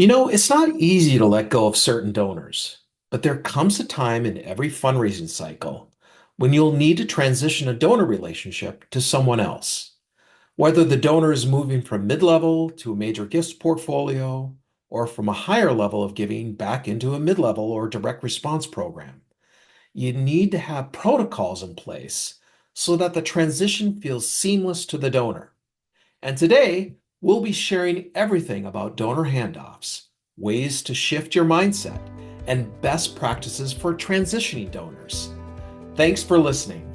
It's not easy to let go of certain donors, but there comes a time in every fundraising cycle when you'll need to transition a donor relationship to someone else. Whether the donor is moving from mid-level to a major gifts portfolio or from a higher level of giving back into a mid-level or direct response program, you need to have protocols in place so that the transition feels seamless to the donor. And today, we'll be sharing everything about donor handoffs, ways to shift your mindset, and best practices for transitioning donors. Thanks for listening.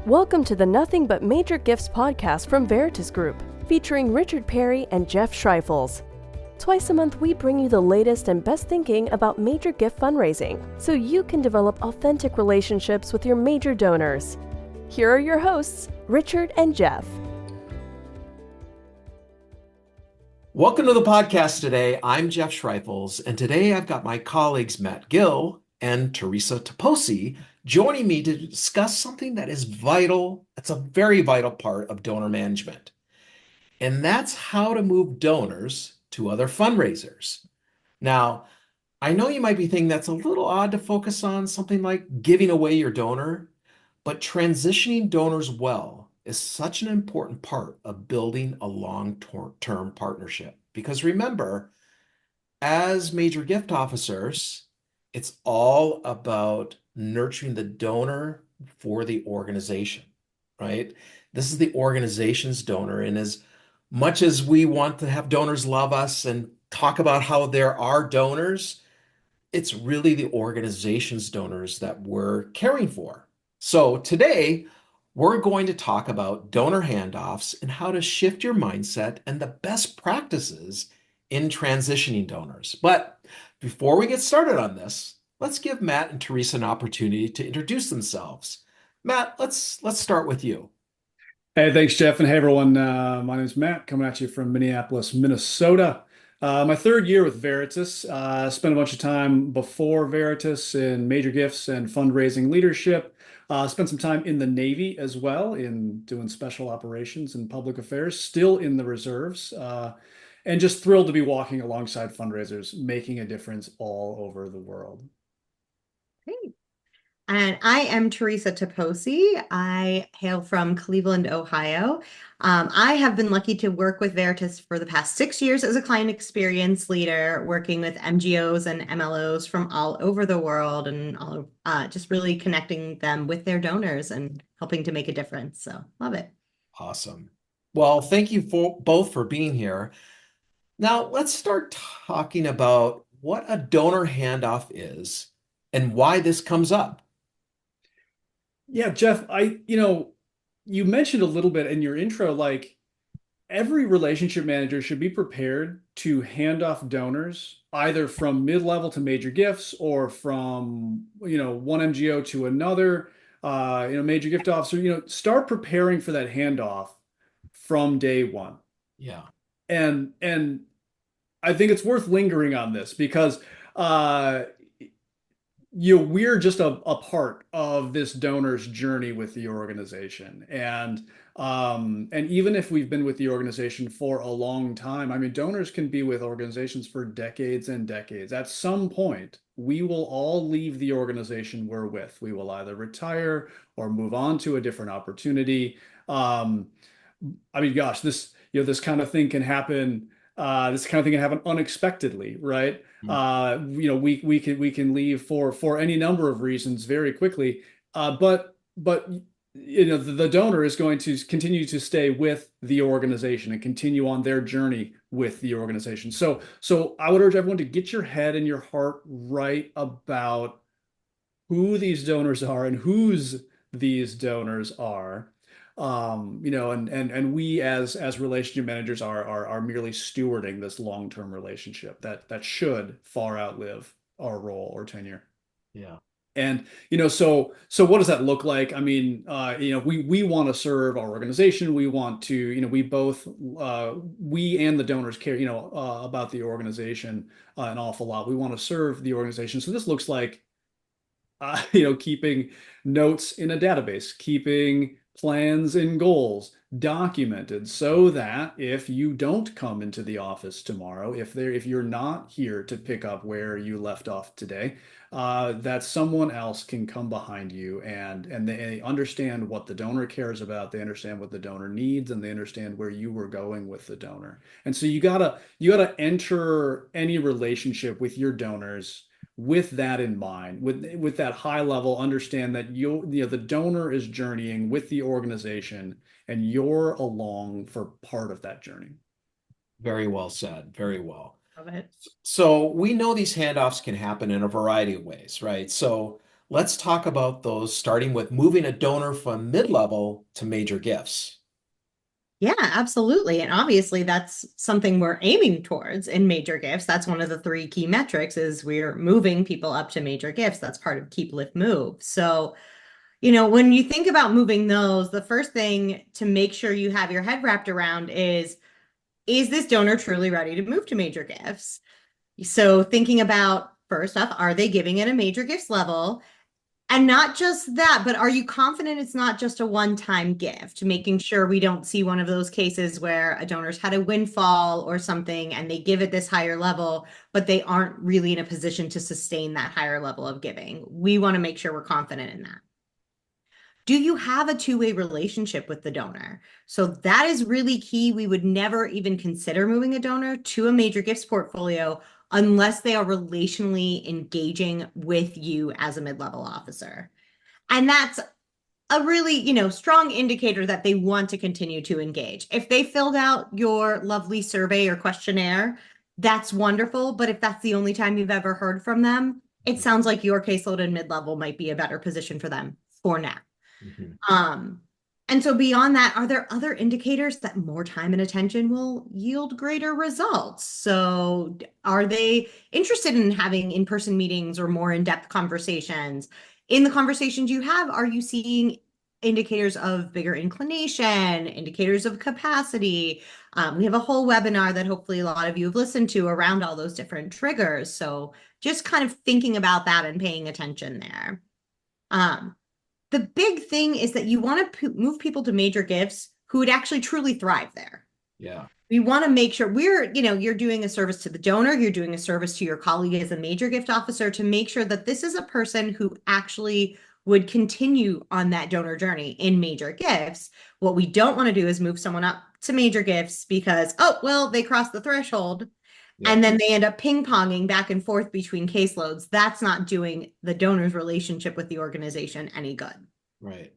Welcome to the Nothing But Major Gifts podcast from Veritas Group, featuring Richard Perry and Jeff Schreifels. Twice a month, we bring you the latest and best thinking about major gift fundraising, so you can develop authentic relationships with your major donors. Here are your hosts, Richard and Jeff. Welcome to the podcast today. I'm Jeff Schreifels, and today I've got my colleagues Matt Gill and Theresa Taposi joining me to discuss something that is vital. It's a very vital part of donor management, and that's how to move donors to other fundraisers. Now, I know you might be thinking that's a little odd to focus on something like giving away your donor, but transitioning donors well is such an important part of building a long-term partnership. Because remember, as major gift officers, it's all about nurturing the donor for the organization, right? This is the organization's donor. And as much as we want to have donors love us and talk about how there are donors, it's really the organization's donors that we're caring for. So today, we're going to talk about donor handoffs and how to shift your mindset and the best practices in transitioning donors. But before we get started on this, let's give Matt and Theresa an opportunity to introduce themselves. Matt, let's start with you. Hey, thanks, Jeff. And hey, everyone. My name is Matt, coming at you from Minneapolis, Minnesota. My third year with Veritas. Spent a bunch of time before Veritas in major gifts and fundraising leadership. Spent some time in the Navy as well, in doing special operations and public affairs, still in the reserves. And just thrilled to be walking alongside fundraisers, making a difference all over the world. Great. And I am Theresa Taposi. I hail from Cleveland, Ohio. I have been lucky to work with Veritas for the past 6 years as a client experience leader, working with MGOs and MLOs from all over the world and just really connecting them with their donors and helping to make a difference. So love it. Awesome. Well, thank you both for being here. Now, let's start talking about what a donor handoff is and why this comes up. Yeah, Jeff, you mentioned a little bit in your intro, like every relationship manager should be prepared to hand off donors either from mid-level to major gifts or from, one MGO to another, major gift officer, start preparing for that handoff from day one. Yeah. And I think it's worth lingering on this because we're just a part of this donor's journey with the organization. And even if we've been with the organization for a long time, I mean, donors can be with organizations for decades and decades. At some point, we will all leave the organization we're with. We will either retire or move on to a different opportunity. I mean, gosh, this kind of thing can happen. This kind of thing can happen unexpectedly, right? We can leave for any number of reasons very quickly. But the donor is going to continue to stay with the organization and continue on their journey with the organization. So I would urge everyone to get your head and your heart right about who these donors are and whose these donors are. And we as relationship managers are merely stewarding this long-term relationship that should far outlive our role or tenure. Yeah. And so what does that look like? I mean, we want to serve our organization. We want to, we both we and the donors care, about the organization an awful lot. We want to serve the organization. So this looks like keeping notes in a database, keeping plans and goals documented so that if you don't come into the office tomorrow, if you're not here to pick up where you left off today, that someone else can come behind you and they understand what the donor cares about, they understand what the donor needs, and they understand where you were going with the donor. And so you gotta enter any relationship with your donors with that in mind, with that high level, understand that the donor is journeying with the organization and you're along for part of that journey. Very well said. Very well. Love it. So we know these handoffs can happen in a variety of ways, right? So let's talk about those, starting with moving a donor from mid-level to major gifts. Yeah, absolutely. And obviously that's something we're aiming towards in major gifts. That's one of the three key metrics is we're moving people up to major gifts. That's part of keep, lift, move. So, when you think about moving those, the first thing to make sure you have your head wrapped around is this donor truly ready to move to major gifts? So thinking about first off, are they giving at a major gifts level? And not just that, but are you confident it's not just a one-time gift? Making sure we don't see one of those cases where a donor's had a windfall or something and they give at this higher level, but they aren't really in a position to sustain that higher level of giving. We want to make sure we're confident in that. Do you have a two-way relationship with the donor? So that is really key. We would never even consider moving a donor to a major gifts portfolio unless they are relationally engaging with you as a mid-level officer. And that's a really, strong indicator that they want to continue to engage. If they filled out your lovely survey or questionnaire, that's wonderful. But if that's the only time you've ever heard from them, it sounds like your caseload and mid-level might be a better position for them for now. Mhm. And so beyond that, are there other indicators that more time and attention will yield greater results? So are they interested in having in-person meetings or more in-depth conversations? In the conversations you have, are you seeing indicators of bigger inclination, indicators of capacity? We have a whole webinar that hopefully a lot of you have listened to around all those different triggers. So just kind of thinking about that and paying attention there. The big thing is that you want to move people to major gifts who would actually truly thrive there. Yeah. We want to make sure you're doing a service to the donor, you're doing a service to your colleague as a major gift officer to make sure that this is a person who actually would continue on that donor journey in major gifts. What we don't want to do is move someone up to major gifts because, oh, well, they crossed the threshold. Yeah. And then they end up ping-ponging back and forth between caseloads. That's not doing the donor's relationship with the organization any good. Right.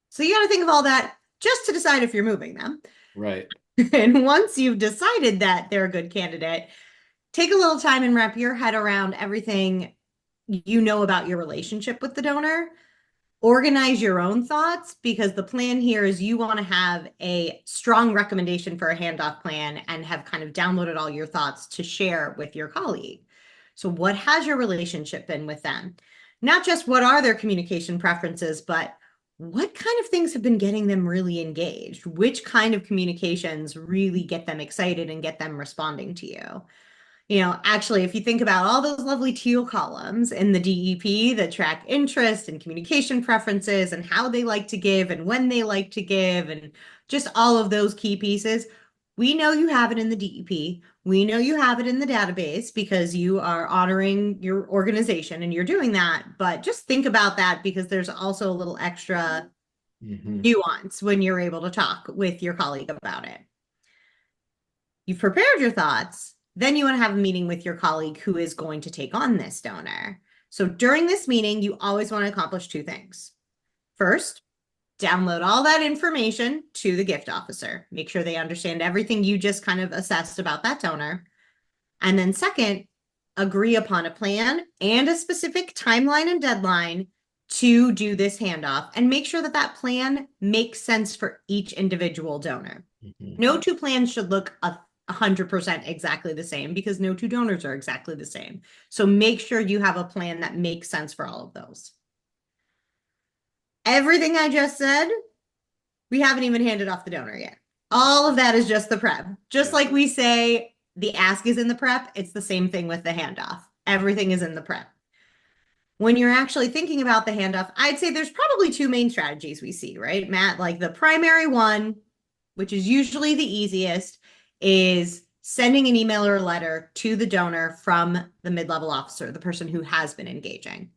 So you got to think of all that just to decide if you're moving them. Right. And once you've decided that they're a good candidate, take a little time and wrap your head around everything you know about your relationship with the donor. Organize your own thoughts because the plan here is you want to have a strong recommendation for a handoff plan and have kind of downloaded all your thoughts to share with your colleague. So what has your relationship been with them? Not just what are their communication preferences, but what kind of things have been getting them really engaged? Which kind of communications really get them excited and get them responding to you? Actually, if you think about all those lovely teal columns in the DEP that track interest and communication preferences and how they like to give and when they like to give and just all of those key pieces, we know you have it in the DEP. We know you have it in the database because you are honoring your organization and you're doing that. But just think about that because there's also a little extra nuance when you're able to talk with your colleague about it. You've prepared your thoughts. Then you want to have a meeting with your colleague who is going to take on this donor. So during this meeting, you always want to accomplish two things. First, download all that information to the gift officer. Make sure they understand everything you just kind of assessed about that donor. And then second, agree upon a plan and a specific timeline and deadline to do this handoff and make sure that that plan makes sense for each individual donor. No two plans should look 100% exactly the same because no two donors are exactly the same. So make sure you have a plan that makes sense for all of those. Everything I just said, we haven't even handed off the donor yet. All of that is just the prep. Just like we say the ask is in the prep, it's the same thing with the handoff. Everything is in the prep. When you're actually thinking about the handoff, I'd say there's probably two main strategies we see, right, Matt? Like the primary one, which is usually the easiest, is sending an email or a letter to the donor from the mid-level officer, the person who has been engaging.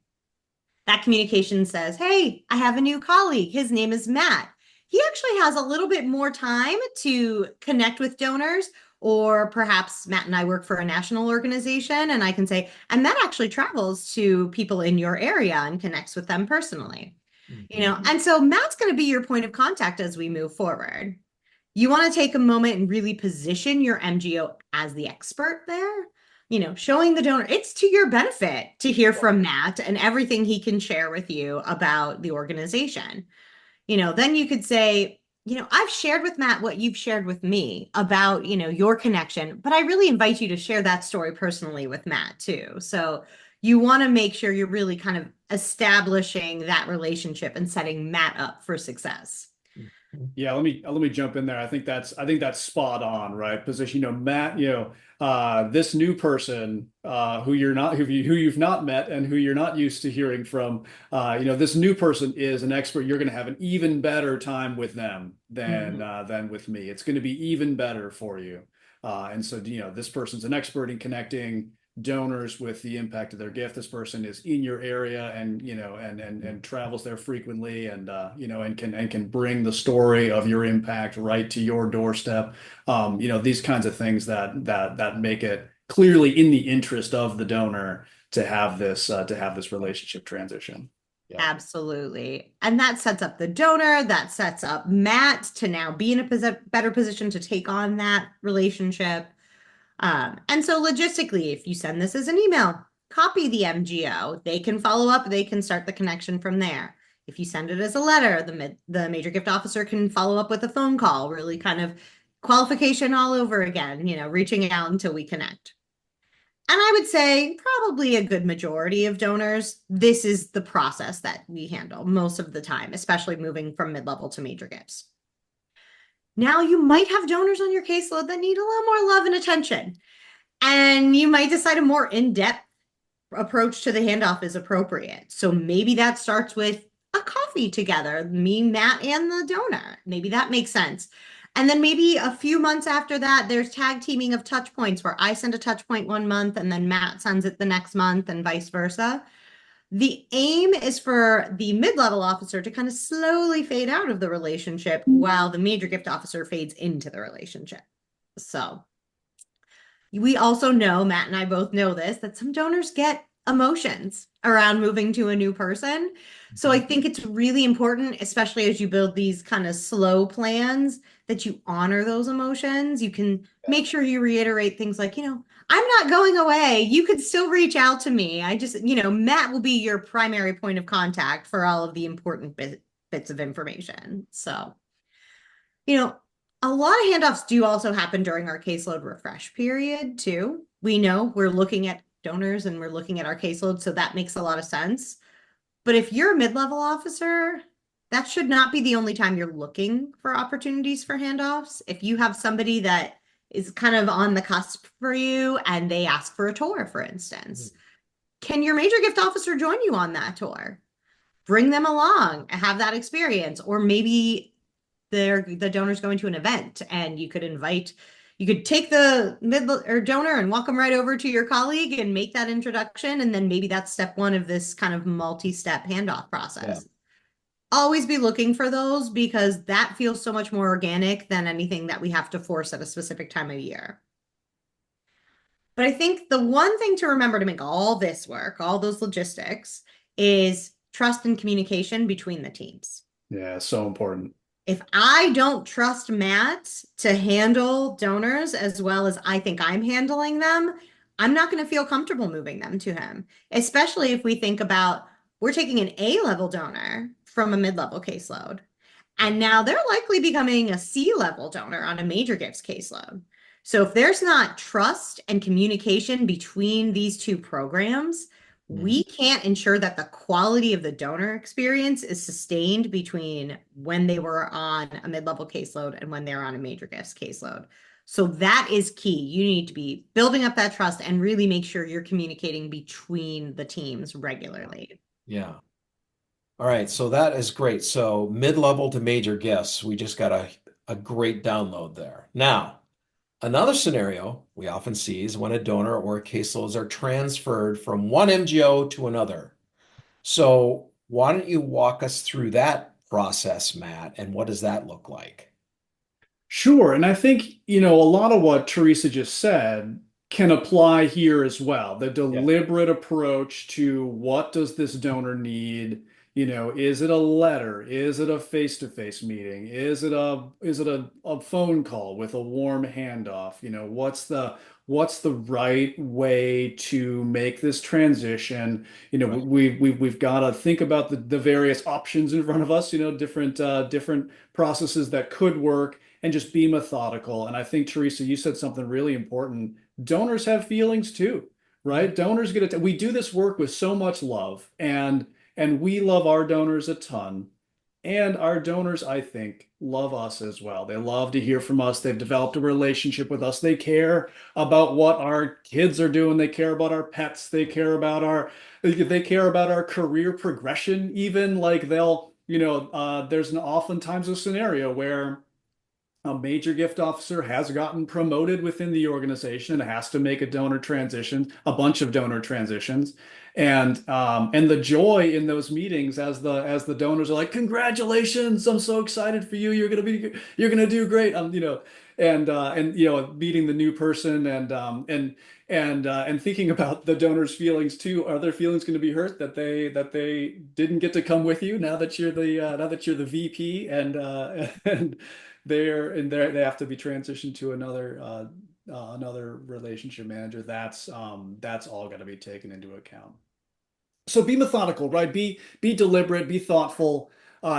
That communication says, hey, I have a new colleague. His name is Matt. He actually has a little bit more time to connect with donors, or perhaps Matt and I work for a national organization, and I can say, and Matt actually travels to people in your area and connects with them personally. And so Matt's going to be your point of contact as we move forward. You want to take a moment and really position your MGO as the expert there, showing the donor it's to your benefit to hear from Matt and everything he can share with you about the organization. Then you could say, I've shared with Matt what you've shared with me about, your connection, but I really invite you to share that story personally with Matt too. So you want to make sure you're really kind of establishing that relationship and setting Matt up for success. Yeah, let me jump in there. I think that's spot on, right? Position, Matt, this new person who you've not met and who you're not used to hearing from, this new person is an expert. You're going to have an even better time with them than with me. It's going to be even better for you. And so, this person's an expert in connecting donors with the impact of their gift. This person is in your area and and travels there frequently and and can bring the story of your impact right to your doorstep. These kinds of things that make it clearly in the interest of the donor to have this relationship transition. Yeah. Absolutely. And that sets up the donor, that sets up Matt to now be in a better position to take on that relationship. And so logistically, if you send this as an email, copy the MGO, they can follow up, they can start the connection from there. If you send it as a letter, the major gift officer can follow up with a phone call, really kind of qualification all over again, reaching out until we connect. And I would say probably a good majority of donors, this is the process that we handle most of the time, especially moving from mid-level to major gifts. Now you might have donors on your caseload that need a little more love and attention. And you might decide a more in-depth approach to the handoff is appropriate. So maybe that starts with a coffee together, me, Matt, and the donor. Maybe that makes sense. And then maybe a few months after that, there's tag teaming of touch points where I send a touch point one month and then Matt sends it the next month and vice versa. The aim is for the mid-level officer to kind of slowly fade out of the relationship while the major gift officer fades into the relationship. So we also know, Matt and I both know this, that some donors get emotions around moving to a new person. So I think it's really important, especially as you build these kind of slow plans, that you honor those emotions. You can make sure you reiterate things like, I'm not going away. You could still reach out to me. I just, Matt will be your primary point of contact for all of the important bits of information. So, a lot of handoffs do also happen during our caseload refresh period too. We know we're looking at donors and we're looking at our caseload, so that makes a lot of sense. But if you're a mid-level officer, that should not be the only time you're looking for opportunities for handoffs. If you have somebody that is kind of on the cusp for you and they ask for a tour, for instance, can your major gift officer join you on that tour? Bring them along and have that experience. Or maybe the donor's going to an event and you could take the mid or donor and walk them right over to your colleague and make that introduction. And then maybe that's step one of this kind of multi-step handoff process. Yeah. Always be looking for those because that feels so much more organic than anything that we have to force at a specific time of year. But I think the one thing to remember to make all this work, all those logistics, is trust and communication between the teams. Yeah, so important. If I don't trust Matt to handle donors as well as I think I'm handling them, I'm not going to feel comfortable moving them to him, especially if we think about we're taking an A-level donor from a mid-level caseload, and now they're likely becoming a C-level donor on a major gifts caseload. So if there's not trust and communication between these two programs, we can't ensure that the quality of the donor experience is sustained between when they were on a mid-level caseload and when they're on a major gifts caseload. So that is key. You need to be building up that trust and really make sure you're communicating between the teams regularly. Yeah. All right, so that is great. So mid-level to major gifts, we just got a great download there. Now, another scenario we often see is when a donor or a caseloads are transferred from one MGO to another. So why don't you walk us through that process, Matt, and what does that look like? Sure. And I think, a lot of what Theresa just said can apply here as well. The Yeah. deliberate approach to what does this donor need? Is it a letter? Is it a face-to-face meeting? Is it a phone call with a warm handoff? What's the right way to make this transition? Right. We've got to think about the various options in front of us, different processes that could work and just be methodical. And I think, Theresa, you said something really important. Donors have feelings too, right? Donors get it. We do this work with so much love, and we love our donors a ton. And our donors, I think, love us as well. They love to hear from us. They've developed a relationship with us. They care about what our kids are doing. They care about our pets. They care about our career progression. Even like there's oftentimes a scenario where a major gift officer has gotten promoted within the organization and has to make a donor transition, a bunch of donor transitions, and the joy in those meetings as the donors are like, "Congratulations! I'm so excited for you. You're gonna do great." And meeting the new person and thinking about the donors' feelings too. Are their feelings going to be hurt that they didn't get to come with you now that you're the VP and they have to be transitioned to another relationship manager. That's all got to be taken into account. So be methodical, right? Be deliberate, be thoughtful.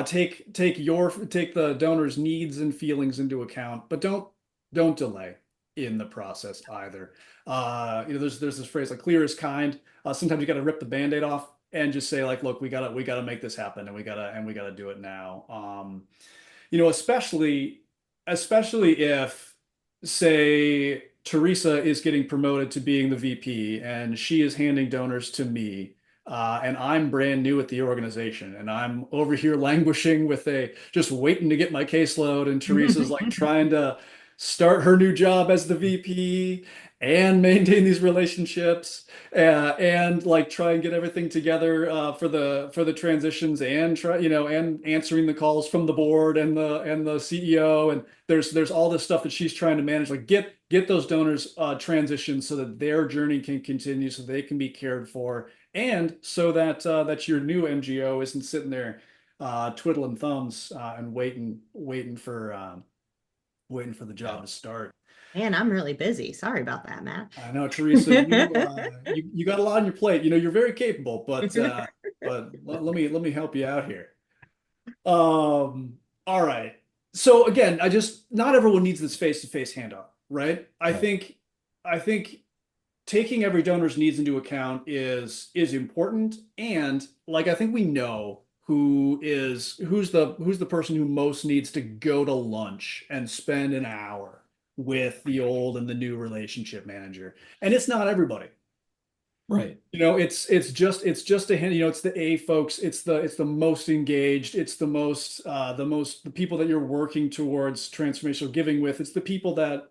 Take the donor's needs and feelings into account, but don't delay in the process either. There's this phrase like clear is kind. Sometimes you got to rip the band-aid off and just say like, look, we gotta make this happen, and we gotta do it now. Especially if, say, Theresa is getting promoted to being the VP and she is handing donors to me, and I'm brand new at the organization and I'm over here languishing just waiting to get my caseload, and Theresa's like trying to start her new job as the VP and maintain these relationships, and like try and get everything together for the transitions, and and answering the calls from the board and the CEO, and there's all this stuff that she's trying to manage, like get those donors transitioned so that their journey can continue, so they can be cared for, and so that your new MGO isn't sitting there twiddling thumbs and waiting for the job Yeah. to start. Man, I'm really busy. Sorry about that, Matt. I know, Theresa, you got a lot on your plate. You're very capable, but let me help you out here. All right. So again, not everyone needs this face-to-face handoff, right? I Right. think I think taking every donor's needs into account is important, and like I think we know who's the person who most needs to go to lunch and spend an hour with the old and the new relationship manager, and it's not everybody. Right. It's just a hand, it's the A folks, it's the most engaged, it's the people that you're working towards transformational giving with. It's the people that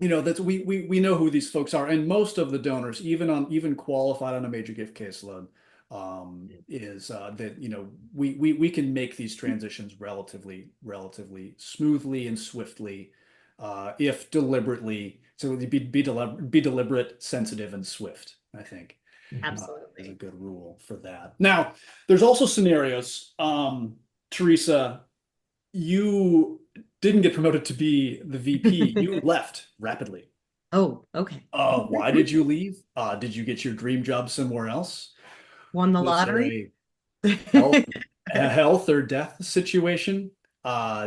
that's we know who these folks are, and most of the donors, even qualified on a major gift caseload, is that we can make these transitions relatively smoothly and swiftly, if deliberately. So be deliberate, sensitive, and swift, I think, Mhm. is a Absolutely. good rule for that. Now, there's also scenarios, Theresa, you didn't get promoted to be the VP. You left rapidly. Oh, okay. Why did you leave? Did you get your dream job somewhere else? Won the Was there lottery? a health, a health or death situation?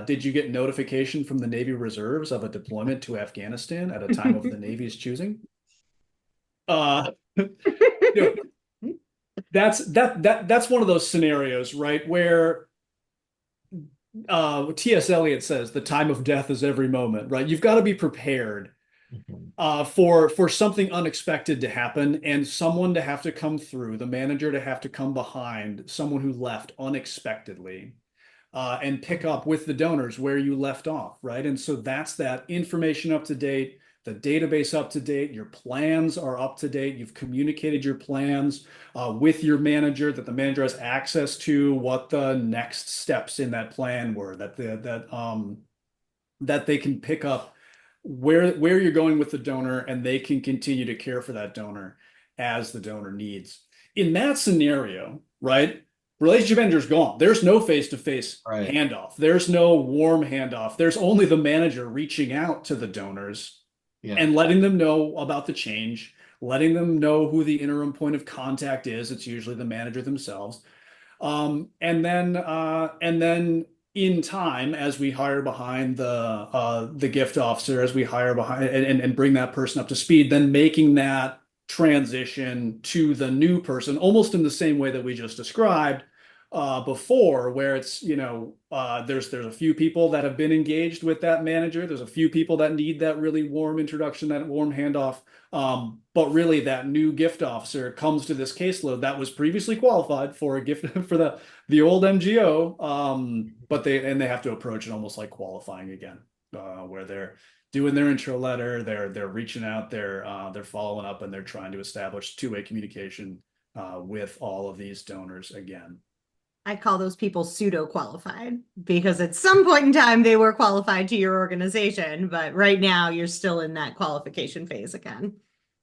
Did you get notification from the Navy Reserves of a deployment to Afghanistan at a time of the Navy's choosing? You know, that's one of those scenarios, right, where T.S. Eliot says the time of death is every moment, right? You've got to be prepared Mhm. for something unexpected to happen and someone to have to come through, the manager to have to come behind someone who left unexpectedly, and pick up with the donors where you left off, right? And so that's that information up to date, the database up to date, your plans are up to date, you've communicated your plans with your manager, that the manager has access to what the next steps in that plan were, that they can pick up where you're going with the donor, and they can continue to care for that donor as the donor needs. In that scenario, right? Relationship manager's gone. There's no face-to-face Right. handoff. There's no warm handoff. There's only the manager reaching out to the donors Yeah. and letting them know about the change, letting them know who the interim point of contact is. It's usually the manager themselves. And then in time, as we hire behind the gift officer, as we hire behind and bring that person up to speed, then making that transition to the new person, almost in the same way that we just described before, where it's, there's a few people that have been engaged with that manager. There's a few people that need that really warm introduction, that warm handoff. But really, that new gift officer comes to this caseload that was previously qualified for a gift for the old MGO. But they have to approach it almost like qualifying again, where they're doing their intro letter, they're reaching out, they're following up, and they're trying to establish two-way communication with all of these donors again. I call those people pseudo qualified because at some point in time they were qualified to your organization, but right now you're still in that qualification phase again.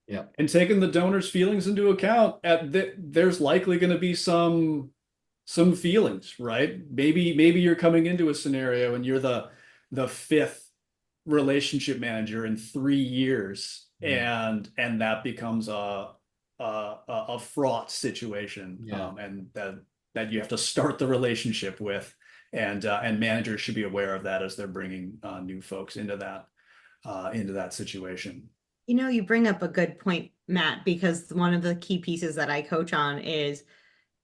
Yeah. And taking the donor's feelings into account, there's likely going to be some feelings, right? Maybe you're coming into a scenario and you're the fifth relationship manager in 3 years, Mm. and that becomes a fraught situation, Yeah. and that you have to start the relationship with, and managers should be aware of that as they're bringing new folks into that situation. You bring up a good point, Matt, because one of the key pieces that I coach on is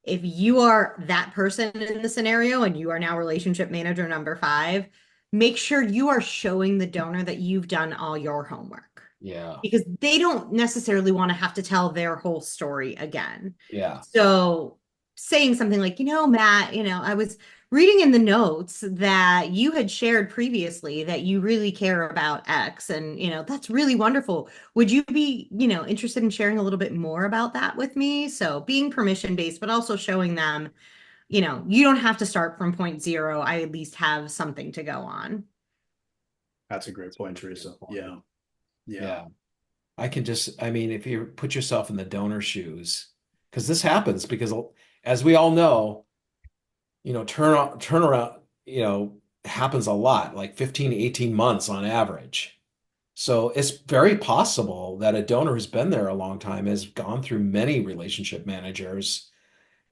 if you are that person in the scenario and you are now relationship manager number 5, make sure you are showing the donor that you've done all your homework Yeah. because they don't necessarily want to have to tell their whole story again. Yeah. So saying something like, Matt, I was reading in the notes that you had shared previously that you really care about X, and, that's really wonderful. Would you be, interested in sharing a little bit more about that with me? So being permission based, but also showing them, you don't have to start from point zero. I at least have something to go on. That's a great point, Theresa. Yeah. Yeah. Yeah. I mean, if you put yourself in the donor shoes, because this happens, because as we all know, turnaround, happens a lot, like 15 to 18 months on average. So it's very possible that a donor who's been there a long time has gone through many relationship managers,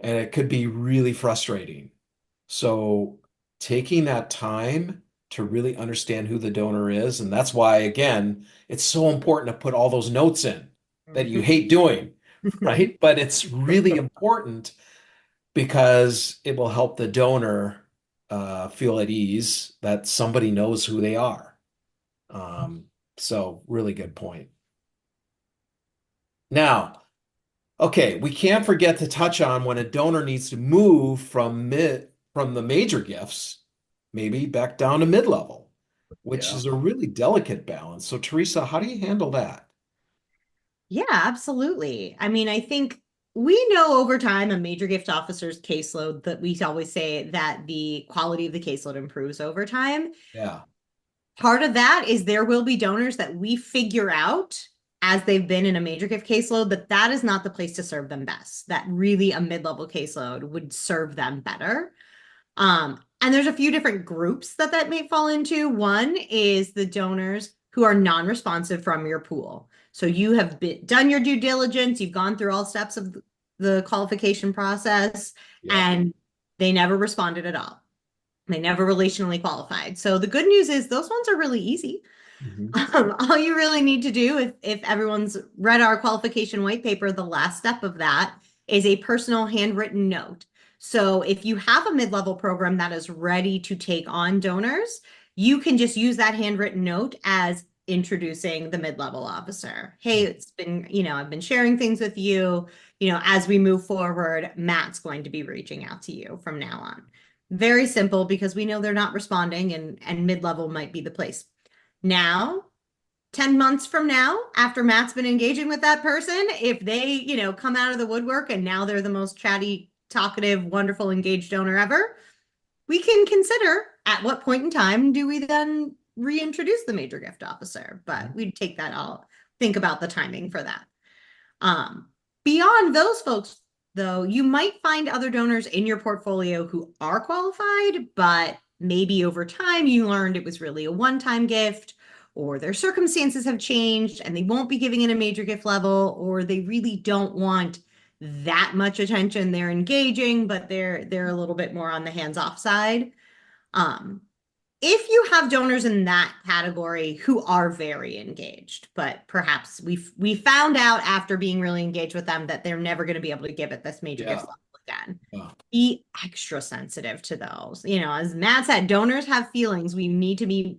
and it could be really frustrating. So taking that time to really understand who the donor is, and that's why, again, it's so important to put all those notes in that you hate doing, right? But it's really important because it will help the donor feel at ease that somebody knows who they are. So really good point. Now, okay, we can't forget to touch on when a donor needs to move from the major gifts, maybe back down to mid-level, which Yeah. is a really delicate balance. So, Theresa, how do you handle that? Yeah, absolutely. I mean, I think we know over time a major gift officer's caseload that we always say that the quality of the caseload improves over time. Yeah, Part of that is there will be donors that we figure out as they've been in a major gift caseload that is not the place to serve them best, that really a mid-level caseload would serve them better. And there's a few different groups that may fall into. One is the donors who are non-responsive from your pool. So you have done your due diligence, you've gone through all steps of the qualification process, yeah. and they never responded at all. They never relationally qualified. So the good news is those ones are really easy. Mhm. All you really need to do, if everyone's read our qualification white paper, the last step of that is a personal handwritten note. So if you have a mid-level program that is ready to take on donors, you can just use that handwritten note as introducing the mid-level officer. Hey, it's been, I've been sharing things with you. As we move forward, Matt's going to be reaching out to you from now on. Very simple, because we know they're not responding, and mid-level might be the place. Now, 10 months from now, after Matt's been engaging with that person, if they, come out of the woodwork and now they're the most chatty, talkative, wonderful, engaged donor ever, we can consider at what point in time do we then reintroduce the major gift officer. But we'd take that all, think about the timing for that. Beyond those folks, though, you might find other donors in your portfolio who are qualified, but maybe over time you learned it was really a one-time gift, or their circumstances have changed and they won't be giving it a major gift level, or they really don't want that much attention. They're engaging, but they're a little bit more on the hands-off side. If you have donors in that category who are very engaged, but perhaps we found out after being really engaged with them that they're never going to be able to give it this major gift level again. Be extra sensitive to those. As Matt said, donors have feelings. We need to be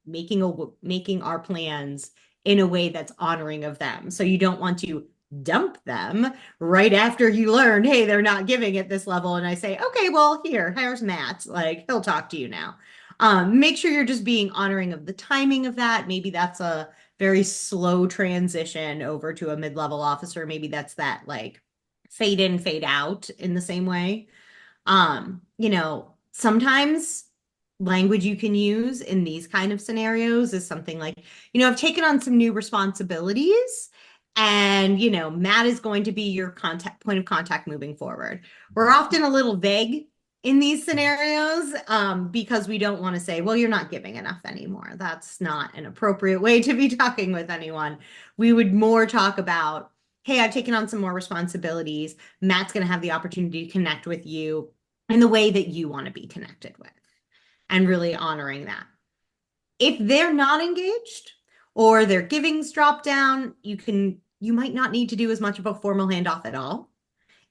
making our plans in a way that's honoring of them. So you don't want to dump them right after you learn, hey, they're not giving it this level. And I say, okay, well, here's Matt. Like, he'll talk to you now. Make sure you're just being honoring of the timing of that. Maybe that's a very slow transition over to a mid-level officer. Maybe that's that like fade in, fade out in the same way. Sometimes language you can use in these kind of scenarios is something like, I've taken on some new responsibilities, and, Matt is going to be your point of contact moving forward. We're often a little vague in these scenarios because we don't want to say, well, you're not giving enough anymore. That's not an appropriate way to be talking with anyone. We would more talk about, hey, I've taken on some more responsibilities. Matt's going to have the opportunity to connect with you in the way that you want to be connected with, and really honoring that. If they're not engaged or their giving's dropped down, you might not need to do as much of a formal handoff at all.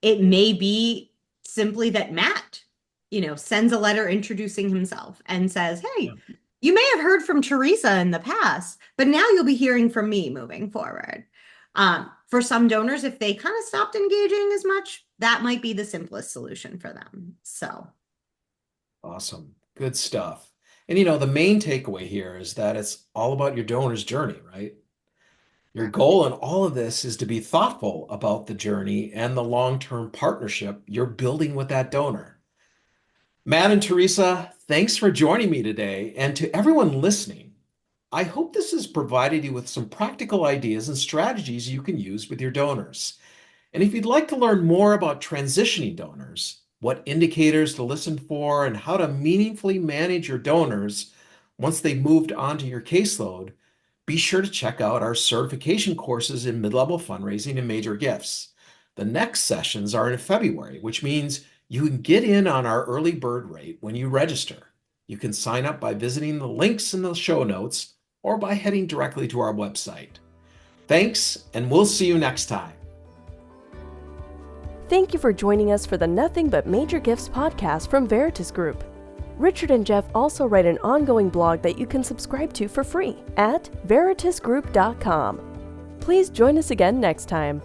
It may be simply that Matt, sends a letter introducing himself and says, hey, you may have heard from Theresa in the past, but now you'll be hearing from me moving forward. For some donors, if they kind of stopped engaging as much, that might be the simplest solution for them. So. Awesome. Good stuff. And the main takeaway here is that it's all about your donor's journey, right? Your goal in all of this is to be thoughtful about the journey and the long-term partnership you're building with that donor. Matt and Theresa, thanks for joining me today. And to everyone listening, I hope this has provided you with some practical ideas and strategies you can use with your donors. And if you'd like to learn more about transitioning donors, what indicators to listen for, and how to meaningfully manage your donors once they've moved onto your caseload, be sure to check out our certification courses in mid-level fundraising and major gifts. The next sessions are in February, which means you can get in on our early bird rate when you register. You can sign up by visiting the links in the show notes or by heading directly to our website. Thanks, and we'll see you next time. Thank you for joining us for the Nothing But Major Gifts podcast from Veritas Group. Richard and Jeff also write an ongoing blog that you can subscribe to for free at veritasgroup.com. Please join us again next time.